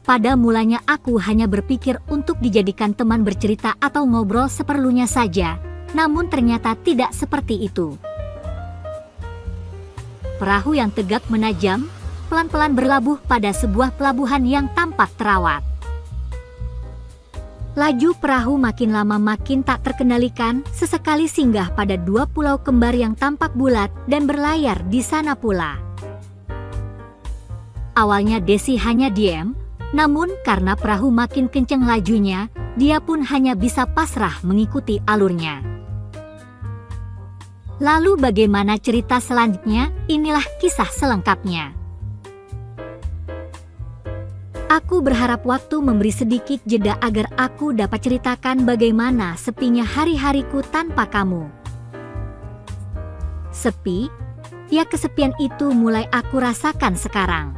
Pada mulanya aku hanya berpikir untuk dijadikan teman bercerita atau ngobrol seperlunya saja, namun ternyata tidak seperti itu. Perahu yang tegak menajam, pelan-pelan berlabuh pada sebuah pelabuhan yang tampak terawat. Laju perahu makin lama makin tak terkendalikan, sesekali singgah pada dua pulau kembar yang tampak bulat dan berlayar di sana pula. Awalnya Desi hanya diam, namun karena perahu makin kencang lajunya, dia pun hanya bisa pasrah mengikuti alurnya. Lalu bagaimana cerita selanjutnya? Inilah kisah selengkapnya. Aku berharap waktu memberi sedikit jeda agar aku dapat ceritakan bagaimana sepinya hari-hariku tanpa kamu. Sepi? Ya, kesepian itu mulai aku rasakan sekarang.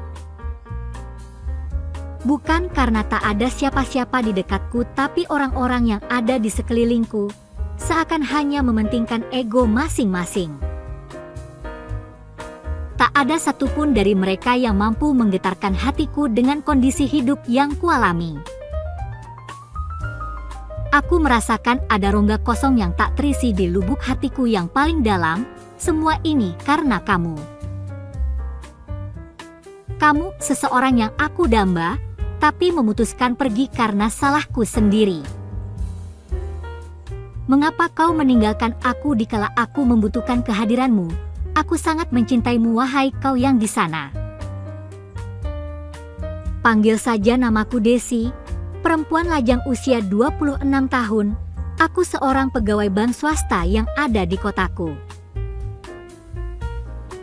Bukan karena tak ada siapa-siapa di dekatku, tapi orang-orang yang ada di sekelilingku seakan hanya mementingkan ego masing-masing. Tak ada satupun dari mereka yang mampu menggetarkan hatiku dengan kondisi hidup yang kualami. Aku merasakan ada rongga kosong yang tak terisi di lubuk hatiku yang paling dalam. Semua ini karena kamu. Kamu seseorang yang aku damba, tapi memutuskan pergi karena salahku sendiri. Mengapa kau meninggalkan aku dikala aku membutuhkan kehadiranmu? Aku sangat mencintaimu, wahai kau yang di sana. Panggil saja namaku Desi, perempuan lajang usia 26 tahun. Aku seorang pegawai bank swasta yang ada di kotaku.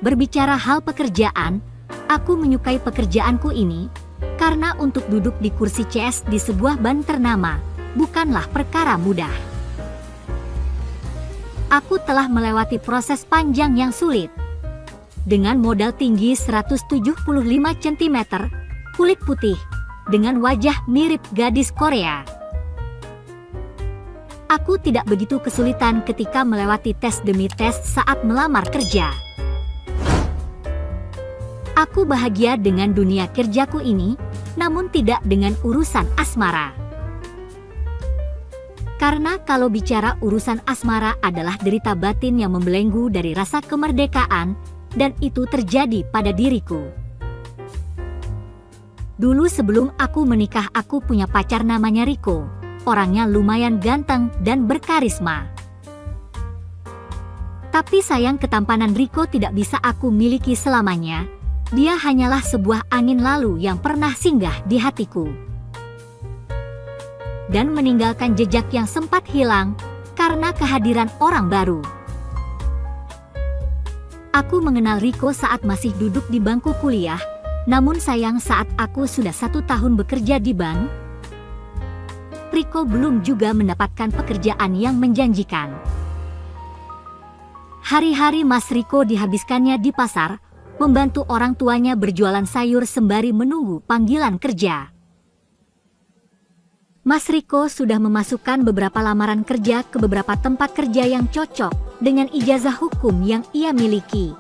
Berbicara hal pekerjaan, aku menyukai pekerjaanku ini, karena untuk duduk di kursi CS di sebuah bank ternama bukanlah perkara mudah. Aku telah melewati proses panjang yang sulit. Dengan modal tinggi 175 cm, kulit putih, dengan wajah mirip gadis Korea. Aku tidak begitu kesulitan ketika melewati tes demi tes saat melamar kerja. Aku bahagia dengan dunia kerjaku ini, namun tidak dengan urusan asmara. Karena kalau bicara urusan asmara adalah derita batin yang membelenggu dari rasa kemerdekaan, dan itu terjadi pada diriku. Dulu sebelum aku menikah, aku punya pacar namanya Riko. Orangnya lumayan ganteng dan berkarisma. Tapi sayang, ketampanan Riko tidak bisa aku miliki selamanya. Dia hanyalah sebuah angin lalu yang pernah singgah di hatiku dan meninggalkan jejak yang sempat hilang karena kehadiran orang baru. Aku mengenal Riko saat masih duduk di bangku kuliah, namun sayang saat aku sudah 1 tahun bekerja di bank, Riko belum juga mendapatkan pekerjaan yang menjanjikan. Hari-hari Mas Riko dihabiskannya di pasar, membantu orang tuanya berjualan sayur sembari menunggu panggilan kerja. Mas Riko sudah memasukkan beberapa lamaran kerja ke beberapa tempat kerja yang cocok dengan ijazah hukum yang ia miliki.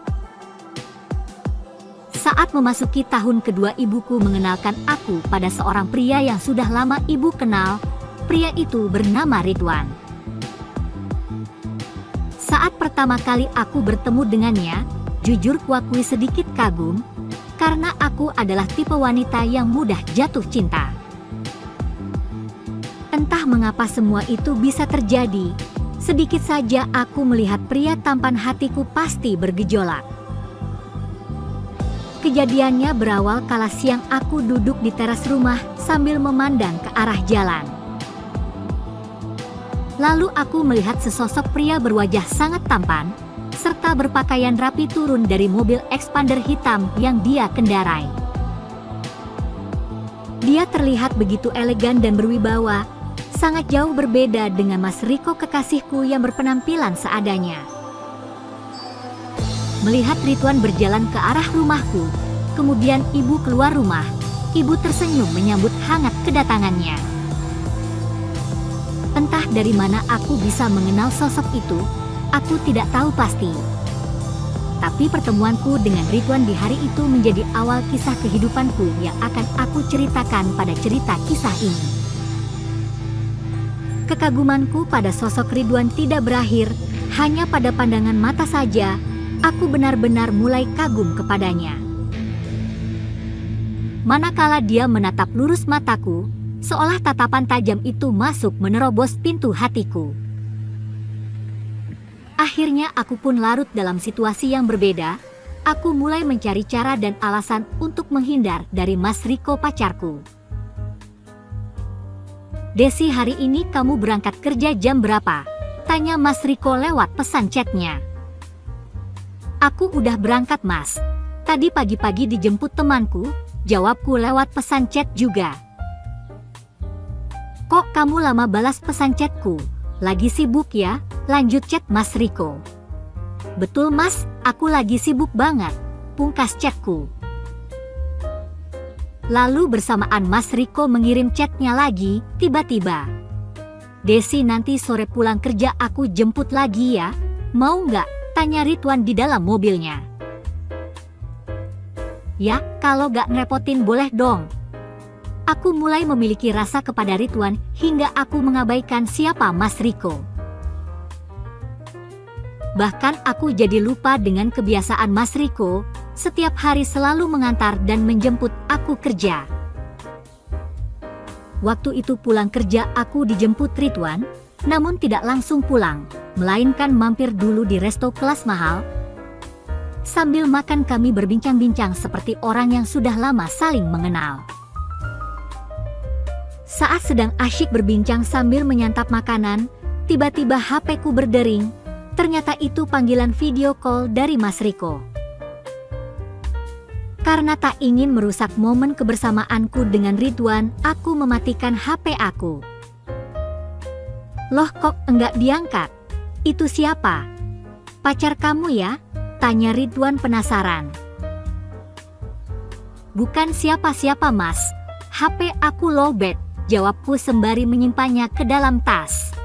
Saat memasuki tahun kedua, ibuku mengenalkan aku pada seorang pria yang sudah lama ibu kenal. Pria itu bernama Ridwan. Saat pertama kali aku bertemu dengannya, jujur kuakui sedikit kagum, karena aku adalah tipe wanita yang mudah jatuh cinta. Entah mengapa semua itu bisa terjadi, sedikit saja aku melihat pria tampan, hatiku pasti bergejolak. Kejadiannya berawal kala siang aku duduk di teras rumah sambil memandang ke arah jalan. Lalu aku melihat sesosok pria berwajah sangat tampan, serta berpakaian rapi turun dari mobil expander hitam yang dia kendarai. Dia terlihat begitu elegan dan berwibawa, sangat jauh berbeda dengan Mas Riko kekasihku yang berpenampilan seadanya. Melihat Ridwan berjalan ke arah rumahku, kemudian ibu keluar rumah, ibu tersenyum menyambut hangat kedatangannya. Entah dari mana aku bisa mengenal sosok itu, aku tidak tahu pasti. Tapi pertemuanku dengan Ridwan di hari itu menjadi awal kisah kehidupanku yang akan aku ceritakan pada cerita kisah ini. Kekagumanku pada sosok Ridwan tidak berakhir hanya pada pandangan mata saja. Aku benar-benar mulai kagum kepadanya. Manakala dia menatap lurus mataku, seolah tatapan tajam itu masuk menerobos pintu hatiku. Akhirnya aku pun larut dalam situasi yang berbeda. Aku mulai mencari cara dan alasan untuk menghindar dari Mas Riko pacarku. "Desi, hari ini kamu berangkat kerja jam berapa?" tanya Mas Riko lewat pesan chatnya. "Aku udah berangkat, Mas. Tadi pagi-pagi dijemput temanku," jawabku lewat pesan chat juga. "Kok kamu lama balas pesan chatku? Lagi sibuk ya?" lanjut chat Mas Riko. "Betul, Mas, aku lagi sibuk banget," pungkas chatku. Lalu bersamaan Mas Riko mengirim chatnya lagi, tiba-tiba, "Desi, nanti sore pulang kerja aku jemput lagi ya, mau nggak?" tanya Ridwan di dalam mobilnya. "Ya, kalau nggak ngerepotin boleh dong." Aku mulai memiliki rasa kepada Ridwan hingga aku mengabaikan siapa Mas Riko. Bahkan aku jadi lupa dengan kebiasaan Mas Riko, setiap hari selalu mengantar dan menjemput aku kerja. Waktu itu pulang kerja aku dijemput Ridwan, namun tidak langsung pulang, melainkan mampir dulu di resto kelas mahal. Sambil makan kami berbincang-bincang seperti orang yang sudah lama saling mengenal. Saat sedang asyik berbincang sambil menyantap makanan, tiba-tiba HP-ku berdering. Ternyata itu panggilan video call dari Mas Riko. Karena tak ingin merusak momen kebersamaanku dengan Ridwan, aku mematikan HP aku. "Loh, kok enggak diangkat? Itu siapa? Pacar kamu ya?" tanya Ridwan penasaran. "Bukan siapa-siapa, Mas. HP aku lowbat," jawabku sembari menyimpannya ke dalam tas.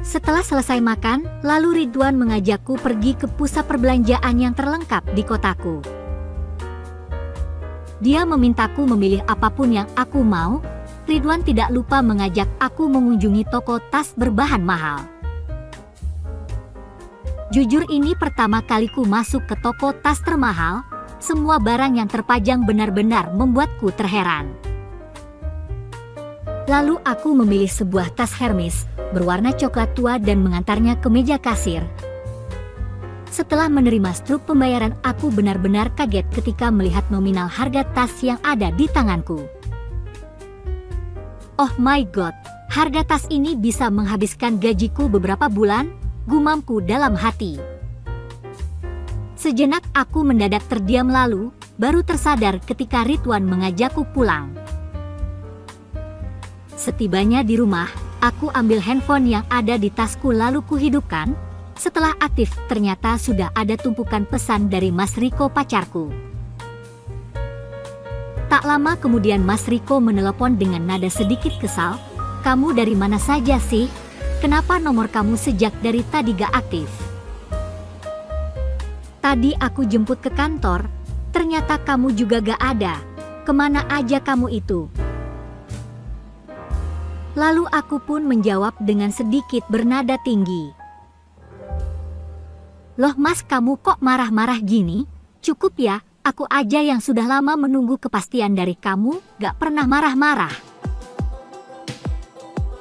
Setelah selesai makan, lalu Ridwan mengajakku pergi ke pusat perbelanjaan yang terlengkap di kotaku. Dia memintaku memilih apapun yang aku mau. Ridwan tidak lupa mengajak aku mengunjungi toko tas berbahan mahal. Jujur, ini pertama kaliku masuk ke toko tas termahal. Semua barang yang terpajang benar-benar membuatku terheran. Lalu aku memilih sebuah tas Hermes berwarna coklat tua dan mengantarnya ke meja kasir. Setelah menerima struk pembayaran, aku benar-benar kaget ketika melihat nominal harga tas yang ada di tanganku. "Oh my god, harga tas ini bisa menghabiskan gajiku beberapa bulan," gumamku dalam hati. Sejenak aku mendadak terdiam, lalu baru tersadar ketika Ridwan mengajakku pulang. Setibanya di rumah, aku ambil handphone yang ada di tasku lalu kuhidupkan. Setelah aktif, ternyata sudah ada tumpukan pesan dari Mas Riko pacarku. Tak lama kemudian Mas Riko menelepon dengan nada sedikit kesal. "Kamu dari mana saja sih? Kenapa nomor kamu sejak dari tadi gak aktif?" "Tadi aku jemput ke kantor, ternyata kamu juga gak ada. Kemana aja kamu itu?" Lalu aku pun menjawab dengan sedikit bernada tinggi. "Loh Mas, kamu kok marah-marah gini? Cukup ya, aku aja yang sudah lama menunggu kepastian dari kamu, gak pernah marah-marah.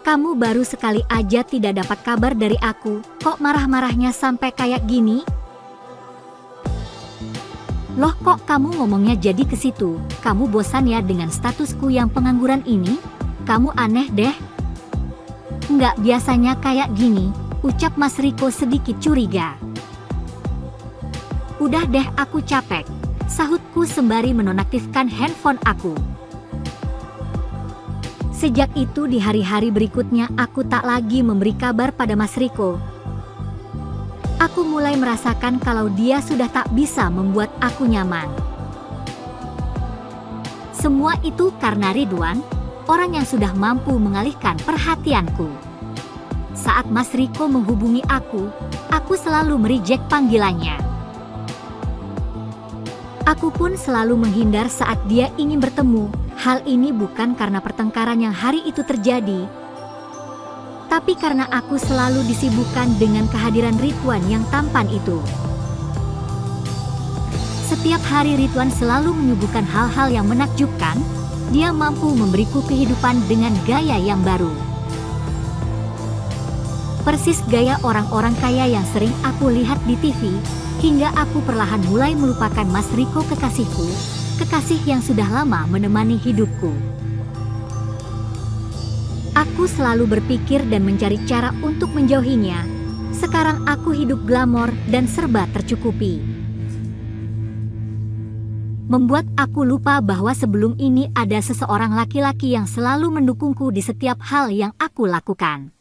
Kamu baru sekali aja tidak dapat kabar dari aku, kok marah-marahnya sampai kayak gini?" "Loh, kok kamu ngomongnya jadi ke situ? Kamu bosan ya dengan statusku yang pengangguran ini? Kamu aneh deh." "Nggak biasanya kayak gini," ucap Mas Riko sedikit curiga. "Udah deh, aku capek," sahutku sembari menonaktifkan handphone aku. Sejak itu di hari-hari berikutnya aku tak lagi memberi kabar pada Mas Riko. Aku mulai merasakan kalau dia sudah tak bisa membuat aku nyaman. Semua itu karena Ridwan, orang yang sudah mampu mengalihkan perhatianku. saat Mas Riko menghubungi aku selalu mereject panggilannya. Aku pun selalu menghindar saat dia ingin bertemu. Hal ini bukan karena pertengkaran yang hari itu terjadi, tapi karena aku selalu disibukkan dengan kehadiran Ridwan yang tampan itu. Setiap hari Ridwan selalu menyuguhkan hal-hal yang menakjubkan. Dia mampu memberiku kehidupan dengan gaya yang baru. Persis gaya orang-orang kaya yang sering aku lihat di TV, hingga aku perlahan mulai melupakan Mas Riko kekasihku, kekasih yang sudah lama menemani hidupku. Aku selalu berpikir dan mencari cara untuk menjauhinya. Sekarang aku hidup glamor dan serba tercukupi. Membuat aku lupa bahwa sebelum ini ada seseorang laki-laki yang selalu mendukungku di setiap hal yang aku lakukan.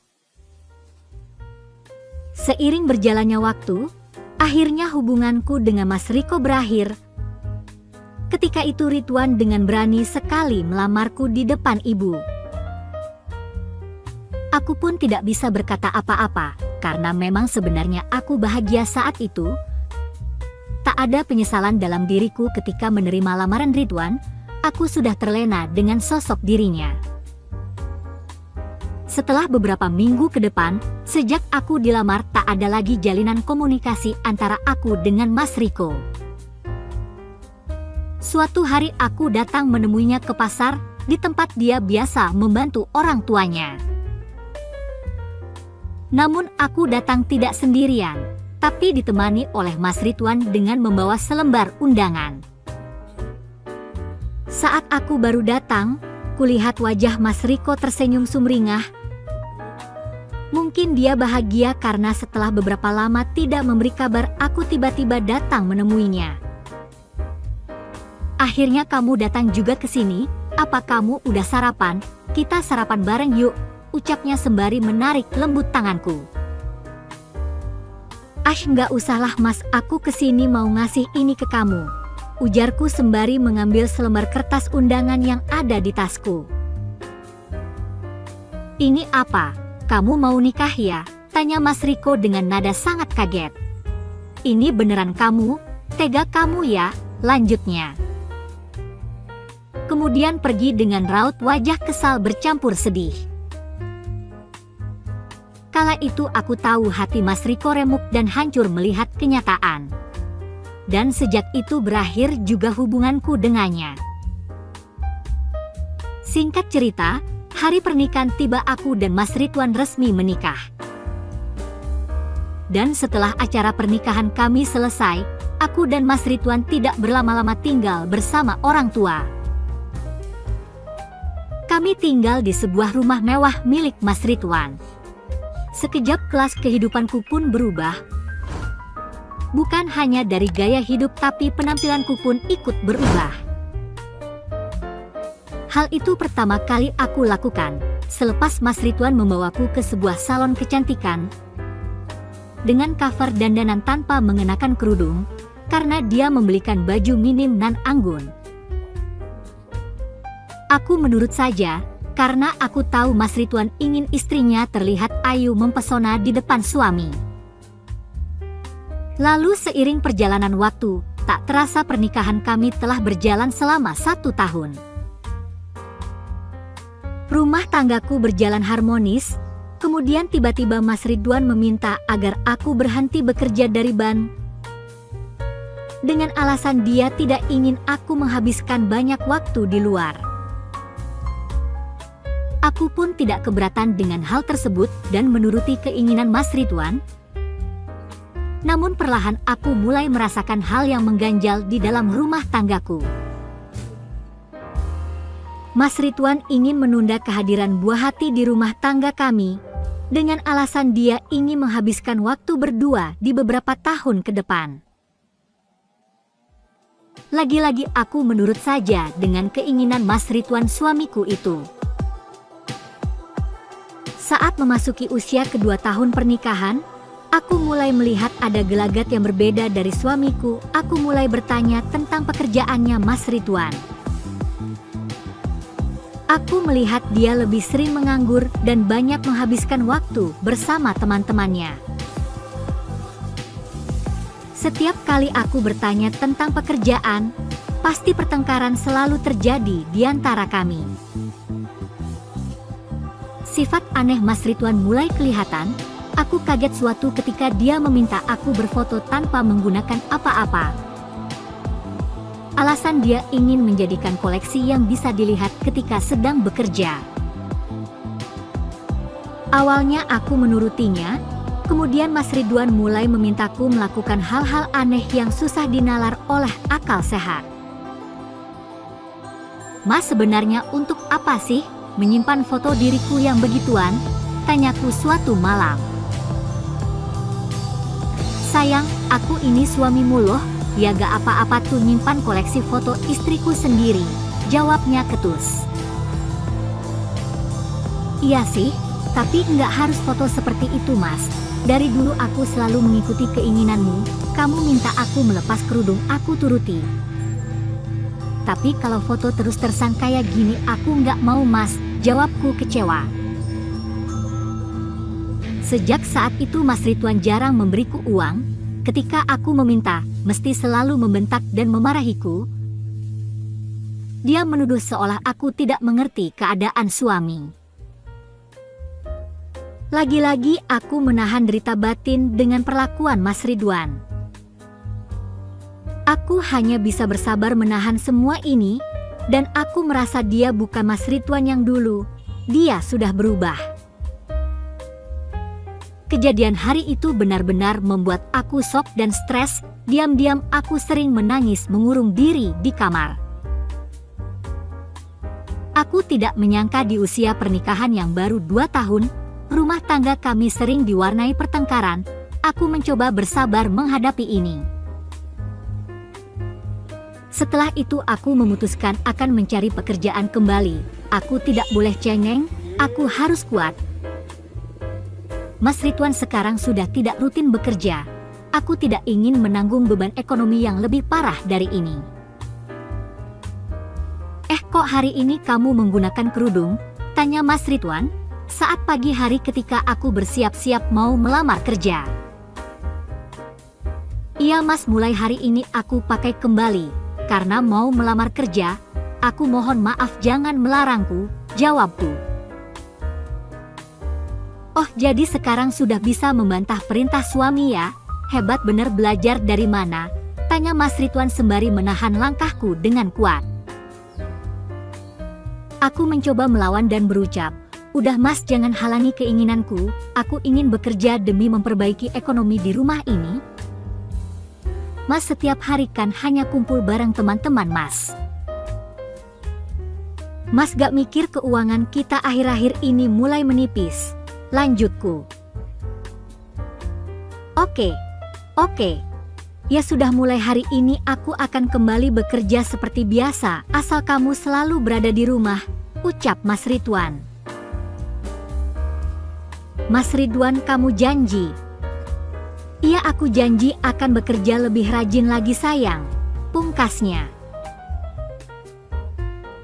Seiring berjalannya waktu, akhirnya hubunganku dengan Mas Riko berakhir. Ketika itu Ridwan dengan berani sekali melamarku di depan ibu. Aku pun tidak bisa berkata apa-apa, karena memang sebenarnya aku bahagia saat itu. Tak ada penyesalan dalam diriku ketika menerima lamaran Ridwan. Aku sudah terlena dengan sosok dirinya. Setelah beberapa minggu ke depan, sejak aku dilamar tak ada lagi jalinan komunikasi antara aku dengan Mas Riko. Suatu hari aku datang menemuinya ke pasar, di tempat dia biasa membantu orang tuanya. Namun aku datang tidak sendirian, tapi ditemani oleh Mas Ridwan dengan membawa selembar undangan. Saat aku baru datang, kulihat wajah Mas Riko tersenyum sumringah. Mungkin dia bahagia karena setelah beberapa lama tidak memberi kabar, aku tiba-tiba datang menemuinya. Akhirnya kamu datang juga ke sini. Apa kamu udah sarapan? Kita sarapan bareng yuk, ucapnya sembari menarik lembut tanganku. Nggak usahlah mas, aku kesini mau ngasih ini ke kamu, ujarku sembari mengambil selembar kertas undangan yang ada di tasku. Ini apa? Kamu mau nikah ya? Tanya Mas Riko dengan nada sangat kaget. Ini beneran kamu? Tega kamu ya? Lanjutnya. Kemudian pergi dengan raut wajah kesal bercampur sedih. Kala itu aku tahu hati Mas Riko remuk dan hancur melihat kenyataan. Dan sejak itu berakhir juga hubunganku dengannya. Singkat cerita, hari pernikahan tiba, aku dan Mas Ridwan resmi menikah. Dan setelah acara pernikahan kami selesai, aku dan Mas Ridwan tidak berlama-lama tinggal bersama orang tua. Kami tinggal di sebuah rumah mewah milik Mas Ridwan. Sekejap kelas kehidupanku pun berubah. Bukan hanya dari gaya hidup, tapi penampilanku pun ikut berubah. Hal itu pertama kali aku lakukan selepas Mas Ridwan membawaku ke sebuah salon kecantikan dengan cover dandanan tanpa mengenakan kerudung, karena dia membelikan baju minim nan anggun. Aku menurut saja, karena aku tahu Mas Ridwan ingin istrinya terlihat ayu mempesona di depan suami. Lalu seiring perjalanan waktu, tak terasa pernikahan kami telah berjalan selama 1 tahun. Rumah tanggaku berjalan harmonis. Kemudian tiba-tiba Mas Ridwan meminta agar aku berhenti bekerja dari bank. Dengan alasan dia tidak ingin aku menghabiskan banyak waktu di luar. Aku pun tidak keberatan dengan hal tersebut dan menuruti keinginan Mas Ridwan. Namun perlahan aku mulai merasakan hal yang mengganjal di dalam rumah tanggaku. Mas Ridwan ingin menunda kehadiran buah hati di rumah tangga kami, dengan alasan dia ingin menghabiskan waktu berdua di beberapa tahun ke depan. Lagi-lagi aku menurut saja dengan keinginan Mas Ridwan suamiku itu. Saat memasuki usia kedua tahun pernikahan, aku mulai melihat ada gelagat yang berbeda dari suamiku. Aku mulai bertanya tentang pekerjaannya Mas Ridwan. Aku melihat dia lebih sering menganggur dan banyak menghabiskan waktu bersama teman-temannya. Setiap kali aku bertanya tentang pekerjaan, pasti pertengkaran selalu terjadi di antara kami. Sifat aneh Mas Ridwan mulai kelihatan. Aku kaget suatu ketika dia meminta aku berfoto tanpa menggunakan apa-apa. Alasan dia ingin menjadikan koleksi yang bisa dilihat ketika sedang bekerja. Awalnya aku menurutinya, kemudian Mas Ridwan mulai memintaku melakukan hal-hal aneh yang susah dinalar oleh akal sehat. Mas, sebenarnya untuk apa sih menyimpan foto diriku yang begituan? Tanyaku suatu malam. Sayang, aku ini suamimu loh, ya gak apa-apa tuh nyimpan koleksi foto istriku sendiri, jawabnya ketus. Iya sih, tapi nggak harus foto seperti itu Mas. Dari dulu aku selalu mengikuti keinginanmu, kamu minta aku melepas kerudung, aku turuti. Tapi kalau foto terus-terusan kayak gini aku nggak mau Mas, jawabku kecewa. Sejak saat itu Mas Ridwan jarang memberiku uang. Ketika aku meminta, mesti selalu membentak dan memarahiku. Dia menuduh seolah aku tidak mengerti keadaan suami. Lagi-lagi aku menahan derita batin dengan perlakuan Mas Ridwan. Aku hanya bisa bersabar menahan semua ini, dan aku merasa dia bukan Mas Ridwan yang dulu. Dia sudah berubah. Kejadian hari itu benar-benar membuat aku shock dan stres. Diam-diam aku sering menangis mengurung diri di kamar. Aku tidak menyangka di usia pernikahan yang baru 2 tahun, rumah tangga kami sering diwarnai pertengkaran. Aku mencoba bersabar menghadapi ini. Setelah itu aku memutuskan akan mencari pekerjaan kembali. Aku tidak boleh cengeng, aku harus kuat. Mas Ridwan sekarang sudah tidak rutin bekerja. Aku tidak ingin menanggung beban ekonomi yang lebih parah dari ini. Kok hari ini kamu menggunakan kerudung? Tanya Mas Ridwan, saat pagi hari ketika aku bersiap-siap mau melamar kerja. Iya Mas, mulai hari ini aku pakai kembali, karena mau melamar kerja. Aku mohon maaf, jangan melarangku, jawabku. Oh, jadi sekarang sudah bisa membantah perintah suami ya? Hebat bener, belajar dari mana? Tanya Mas Ridwan sembari menahan langkahku dengan kuat. Aku mencoba melawan dan berucap, udah Mas, jangan halangi keinginanku. Aku ingin bekerja demi memperbaiki ekonomi di rumah ini. Mas, setiap hari kan hanya kumpul bareng teman-teman Mas. Mas gak mikir keuangan kita akhir-akhir ini mulai menipis, lanjutku. Oke. Ya sudah, mulai hari ini aku akan kembali bekerja seperti biasa, asal kamu selalu berada di rumah, ucap Mas Ridwan. Mas Ridwan, kamu janji? Iya, aku janji akan bekerja lebih rajin lagi sayang, pungkasnya.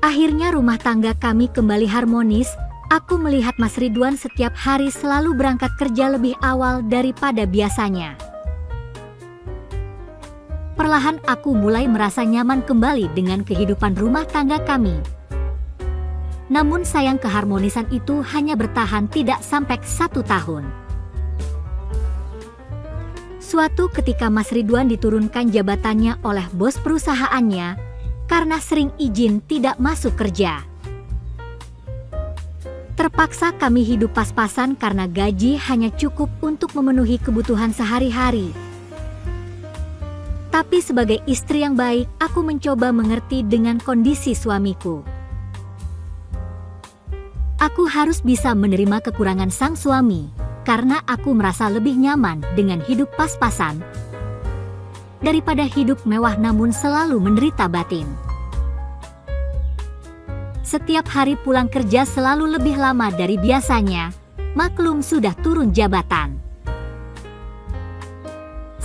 Akhirnya rumah tangga kami kembali harmonis. Aku melihat Mas Ridwan setiap hari selalu berangkat kerja lebih awal daripada biasanya. Perlahan aku mulai merasa nyaman kembali dengan kehidupan rumah tangga kami. Namun sayang, keharmonisan itu hanya bertahan tidak sampai 1 tahun. Suatu ketika Mas Ridwan diturunkan jabatannya oleh bos perusahaannya karena sering izin tidak masuk kerja. Terpaksa kami hidup pas-pasan karena gaji hanya cukup untuk memenuhi kebutuhan sehari-hari. Tapi sebagai istri yang baik, aku mencoba mengerti dengan kondisi suamiku. Aku harus bisa menerima kekurangan sang suami, karena aku merasa lebih nyaman dengan hidup pas-pasan daripada hidup mewah namun selalu menderita batin. Setiap hari pulang kerja selalu lebih lama dari biasanya, maklum sudah turun jabatan.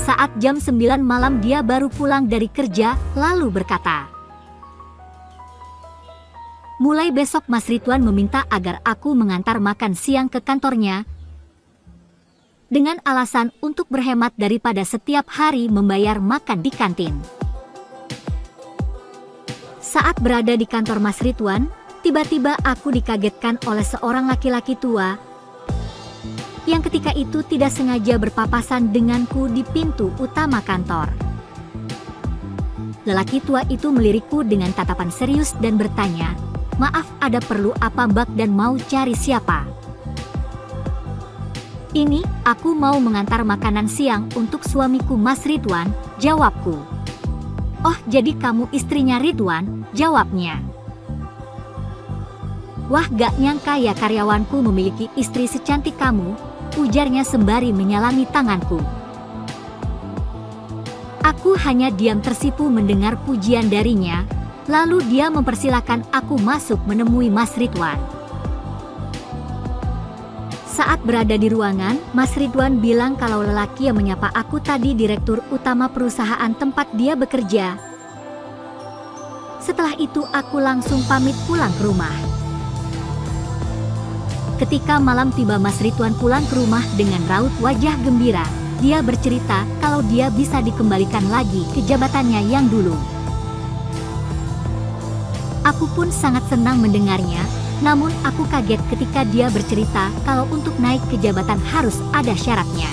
Saat jam 9 malam dia baru pulang dari kerja, lalu berkata, Mulai besok Mas Ridwan meminta agar aku mengantar makan siang ke kantornya, dengan alasan untuk berhemat daripada setiap hari membayar makan di kantin. Saat berada di kantor Mas Ridwan, tiba-tiba aku dikagetkan oleh seorang laki-laki tua yang ketika itu tidak sengaja berpapasan denganku di pintu utama kantor. Lelaki tua itu melirikku dengan tatapan serius dan bertanya, "Maaf, ada perlu apa Mbak dan mau cari siapa?" "Ini, aku mau mengantar makanan siang untuk suamiku Mas Ridwan," jawabku. "Oh, jadi kamu istrinya Ridwan?" jawabnya. "Wah, gak nyangka ya karyawanku memiliki istri secantik kamu," ujarnya sembari menyalami tanganku. Aku hanya diam tersipu mendengar pujian darinya, lalu dia mempersilahkan aku masuk menemui Mas Ridwan. Saat berada di ruangan, Mas Ridwan bilang kalau lelaki yang menyapa aku tadi direktur utama perusahaan tempat dia bekerja. Setelah itu aku langsung pamit pulang ke rumah. Ketika malam tiba, Mas Ridwan pulang ke rumah dengan raut wajah gembira. Dia bercerita kalau dia bisa dikembalikan lagi ke jabatannya yang dulu. Aku pun sangat senang mendengarnya, namun aku kaget ketika dia bercerita kalau untuk naik ke jabatan harus ada syaratnya.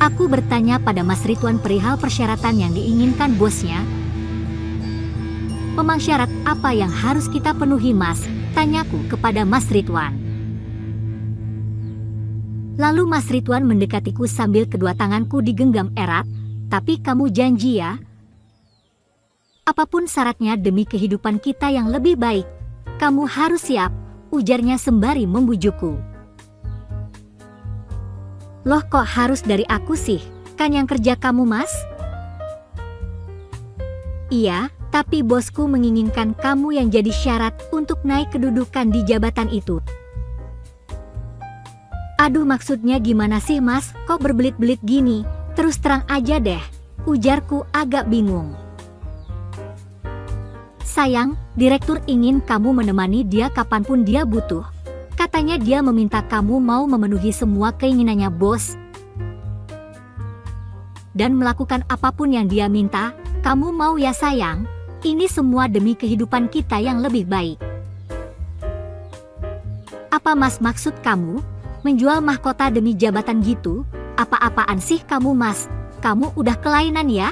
Aku bertanya pada Mas Ridwan perihal persyaratan yang diinginkan bosnya. "Memang syarat apa yang harus kita penuhi, Mas?" tanyaku kepada Mas Ridwan. Lalu Mas Ridwan mendekatiku sambil kedua tanganku digenggam erat. "Tapi kamu janji ya? Apapun syaratnya demi kehidupan kita yang lebih baik, kamu harus siap," ujarnya sembari membujukku. "Loh, kok harus dari aku sih? Kan yang kerja kamu, Mas?" "Iya, tapi bosku menginginkan kamu yang jadi syarat untuk naik kedudukan di jabatan itu." "Aduh, maksudnya gimana sih Mas? Kok berbelit-belit gini? Terus terang aja deh," ujarku agak bingung. "Sayang, direktur ingin kamu menemani dia kapanpun dia butuh. Katanya dia meminta kamu mau memenuhi semua keinginannya bos dan melakukan apapun yang dia minta. Kamu mau ya sayang? Ini semua demi kehidupan kita yang lebih baik." "Apa Mas maksud kamu? Menjual mahkota demi jabatan gitu? Apa-apaan sih kamu Mas? Kamu udah kelainan ya?"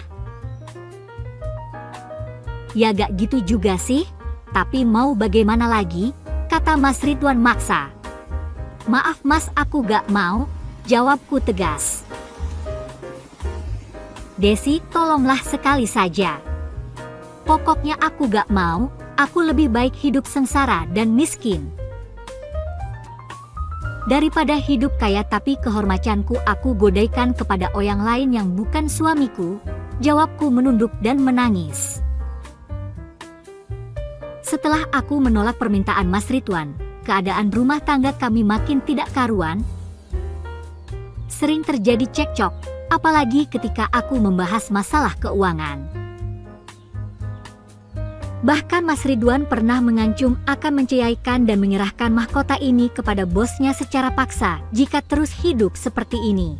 "Ya gak gitu juga sih, tapi mau bagaimana lagi?" kata Mas Ridwan maksa. "Maaf Mas, aku gak mau," jawabku tegas. "Desi, tolonglah sekali saja. Pokoknya aku gak mau, aku lebih baik hidup sengsara dan miskin daripada hidup kaya tapi kehormatanku aku godaikan kepada orang lain yang bukan suamiku," jawabku menunduk dan menangis. Setelah aku menolak permintaan Mas Ridwan, keadaan rumah tangga kami makin tidak karuan. Sering terjadi cekcok, apalagi ketika aku membahas masalah keuangan. Bahkan Mas Ridwan pernah mengancam akan menceraikan dan menyerahkan mahkota ini kepada bosnya secara paksa jika terus hidup seperti ini.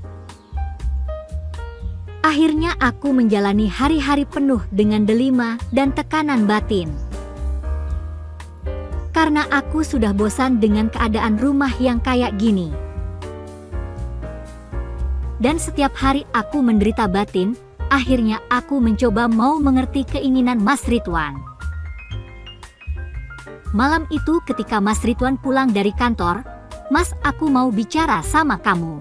Akhirnya aku menjalani hari-hari penuh dengan delima dan tekanan batin. Karena aku sudah bosan dengan keadaan rumah yang kayak gini. Dan setiap hari aku menderita batin, akhirnya aku mencoba mau mengerti keinginan Mas Ridwan. Malam itu ketika Mas Ridwan pulang dari kantor, "Mas, aku mau bicara sama kamu."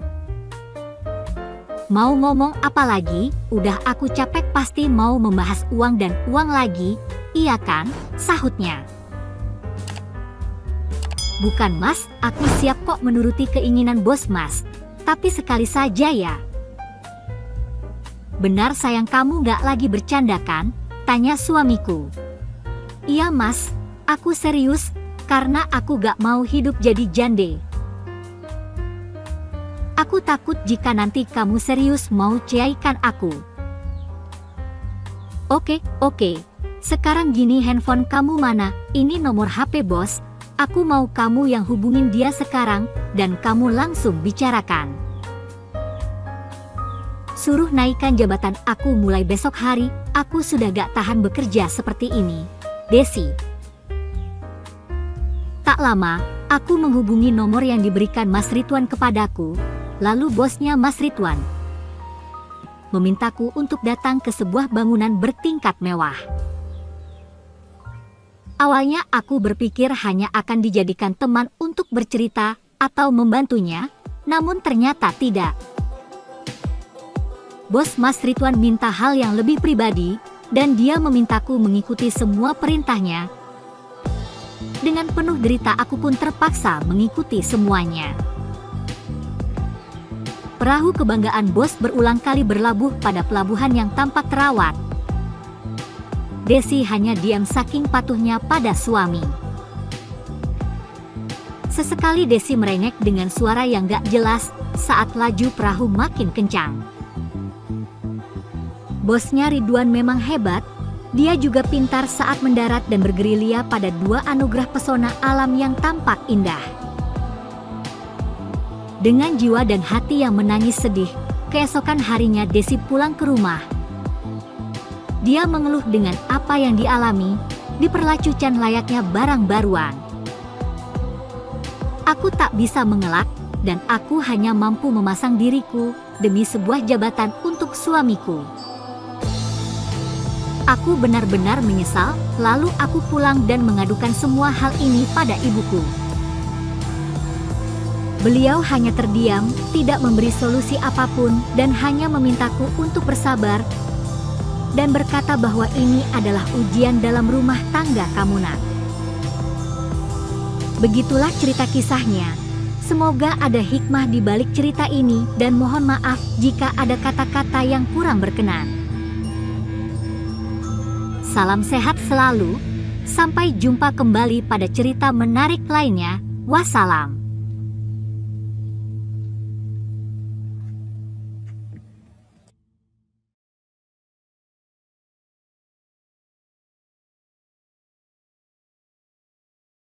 "Mau ngomong apa lagi? Udah aku capek, pasti mau membahas uang dan uang lagi, iya kan?" sahutnya. "Bukan Mas, aku siap kok menuruti keinginan bos Mas. Tapi sekali saja ya." "Benar sayang, kamu gak lagi bercanda kan?" tanya suamiku. "Iya Mas, aku serius, karena aku gak mau hidup jadi jande. Aku takut jika nanti kamu serius mau ceraikan aku." Oke, Sekarang gini, handphone kamu mana? Ini nomor HP bos. Aku mau kamu yang hubungin dia sekarang, dan kamu langsung bicarakan. Suruh naikkan jabatan aku mulai besok hari, aku sudah gak tahan bekerja seperti ini. Desi. Tak lama, aku menghubungi nomor yang diberikan Mas Ridwan kepadaku, lalu bosnya Mas Ridwan memintaku untuk datang ke sebuah bangunan bertingkat mewah. Awalnya aku berpikir hanya akan dijadikan teman untuk bercerita atau membantunya, namun ternyata tidak. Bos Mas Ridwan minta hal yang lebih pribadi, dan dia memintaku mengikuti semua perintahnya. Dengan penuh derita aku pun terpaksa mengikuti semuanya. Perahu kebanggaan bos berulang kali berlabuh pada pelabuhan yang tampak terawat. Desi hanya diam saking patuhnya pada suami. Sesekali Desi merengek dengan suara yang gak jelas saat laju perahu makin kencang. Bosnya Ridwan memang hebat, dia juga pintar saat mendarat dan bergerilya pada dua anugerah pesona alam yang tampak indah. Dengan jiwa dan hati yang menangis sedih, keesokan harinya Desi pulang ke rumah. Dia mengeluh dengan apa yang dialami, diperlacukan layaknya barang baruan. Aku tak bisa mengelak, dan aku hanya mampu memasang diriku demi sebuah jabatan untuk suamiku. Aku benar-benar menyesal, lalu aku pulang dan mengadukan semua hal ini pada ibuku. Beliau hanya terdiam, tidak memberi solusi apapun, dan hanya memintaku untuk bersabar, dan berkata bahwa ini adalah ujian dalam rumah tangga kamu nak. Begitulah cerita kisahnya. Semoga ada hikmah di balik cerita ini, dan mohon maaf jika ada kata-kata yang kurang berkenan. Salam sehat selalu, sampai jumpa kembali pada cerita menarik lainnya. Wassalam.